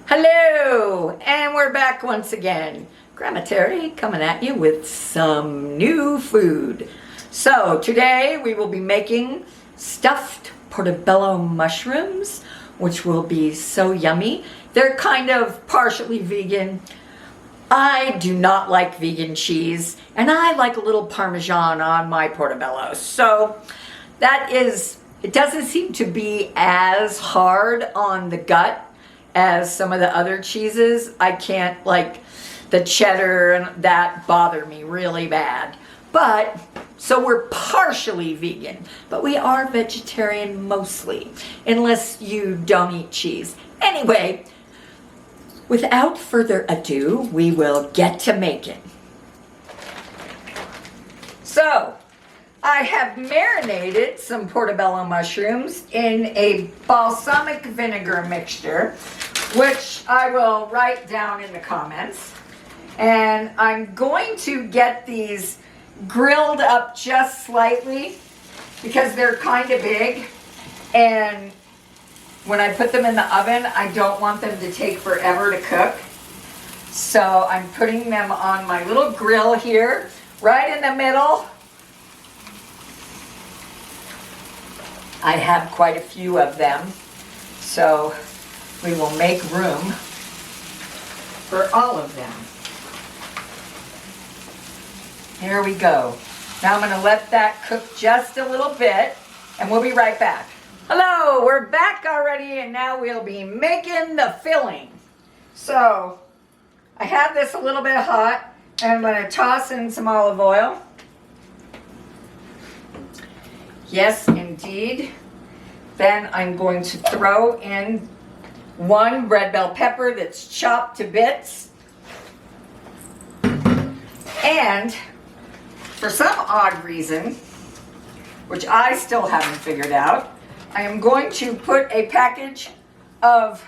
Hello, and we're back once again. Grandma Tere coming at you with some new food. So today we will be making stuffed portobello mushrooms, which will be so yummy. They're kind of partially vegan. I do not like vegan cheese, and I like a little parmesan on my portobello. So it doesn't seem to be as hard on the gut as some of the other cheeses. I can't, like the cheddar and that bother me really bad. But, so we're partially vegan, but we are vegetarian mostly, unless you don't eat cheese. Anyway, without further ado, we will get to making. So, I have marinated some portobello mushrooms in a balsamic vinegar mixture, which I will write down in the comments. And I'm going to get these grilled up just slightly because they're kind of big. And when I put them in the oven, I don't want them to take forever to cook. So I'm putting them on my little grill here, right in the middle. I have quite a few of them, so we will make room for all of them. Here we go. Now I'm going to let that cook just a little bit, and we'll be right back. Hello, we're back already, and now we'll be making the filling. So I have this a little bit hot, and I'm going to toss in some olive oil. Yes, indeed. Then I'm going to throw in one red bell pepper that's chopped to bits. And for some odd reason, which I still haven't figured out, I am going to put a package of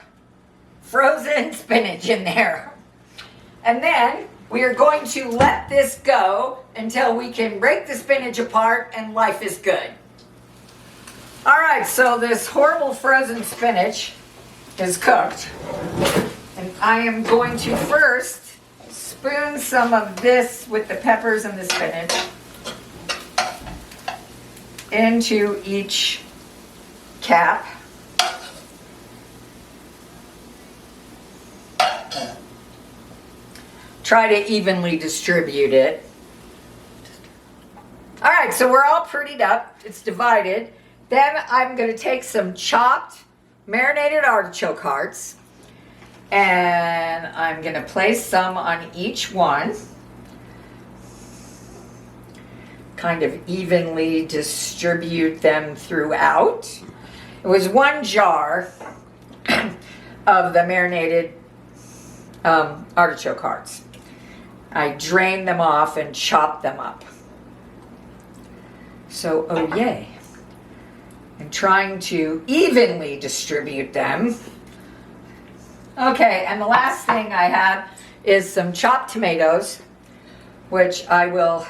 frozen spinach in there. And then we are going to let this go until we can break the spinach apart and life is good. All right, so this horrible frozen spinach is cooked. And I am going to first spoon some of this with the peppers and the spinach into each cap. Try to evenly distribute it. All right, so we're all prettied up. It's divided. Then I'm going to take some chopped marinated artichoke hearts, and I'm going to place some on each one. Kind of evenly distribute them throughout. It was one jar of the marinated artichoke hearts. I drained them off and chopped them up. So, oh yay. And trying to evenly distribute them. Okay, and the last thing I have is some chopped tomatoes, which I will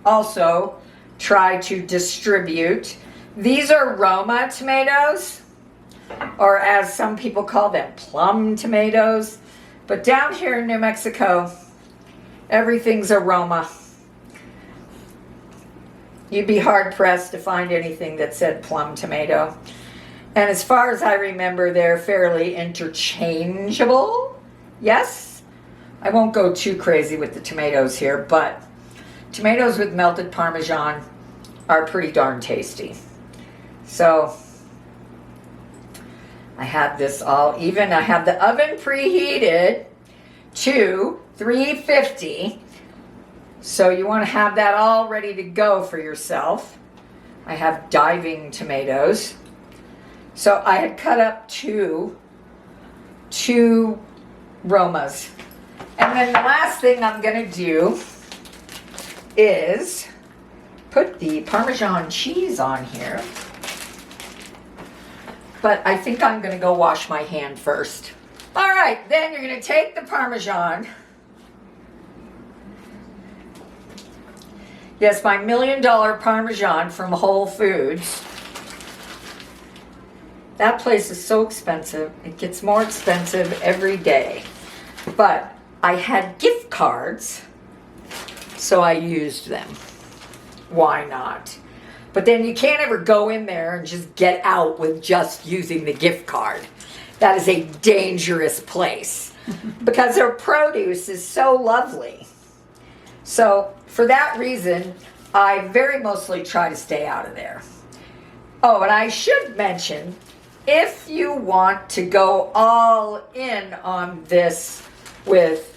also try to distribute. These are Roma tomatoes, or as some people call them, plum tomatoes. But down here in New Mexico, everything's a Roma. You'd be hard-pressed to find anything that said plum tomato. And as far as I remember, they're fairly interchangeable. Yes? I won't go too crazy with the tomatoes here, but tomatoes with melted Parmesan are pretty darn tasty. So I have this all even. I have the oven preheated to 350. So you want to have that all ready to go for yourself. I have diving tomatoes. So I had cut up two Romas. And then the last thing I'm going to do is put the Parmesan cheese on here. But I think I'm going to go wash my hand first. All right, then you're going to take the Parmesan. Yes, my $1 million Parmesan from Whole Foods. That place is so expensive. It gets more expensive every day. But I had gift cards, so I used them. Why not? But then you can't ever go in there and just get out with just using the gift card. That is a dangerous place because their produce is so lovely. So for that reason, I very mostly try to stay out of there. Oh, and I should mention, if you want to go all in on this with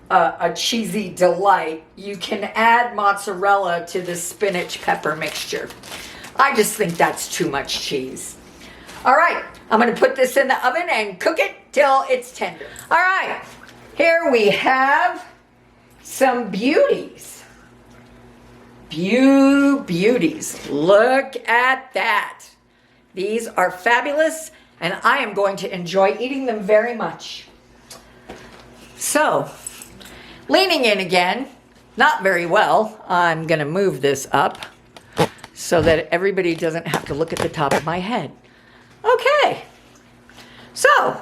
a cheesy delight, you can add mozzarella to the spinach pepper mixture. I just think that's too much cheese. All right, I'm going to put this in the oven and cook it till it's tender. All right, here we have some beauties. Beauties. Look at that. These are fabulous, and I am going to enjoy eating them very much. So, leaning in again, not very well. I'm going to move this up so that everybody doesn't have to look at the top of my head. Okay, so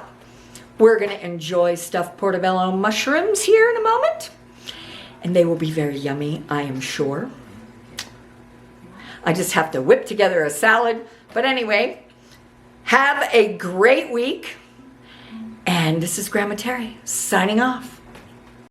we're going to enjoy stuffed portobello mushrooms here in a moment, and they will be very yummy, I am sure. I just have to whip together a salad, but anyway, have a great week, and this is Grandma Tere signing off.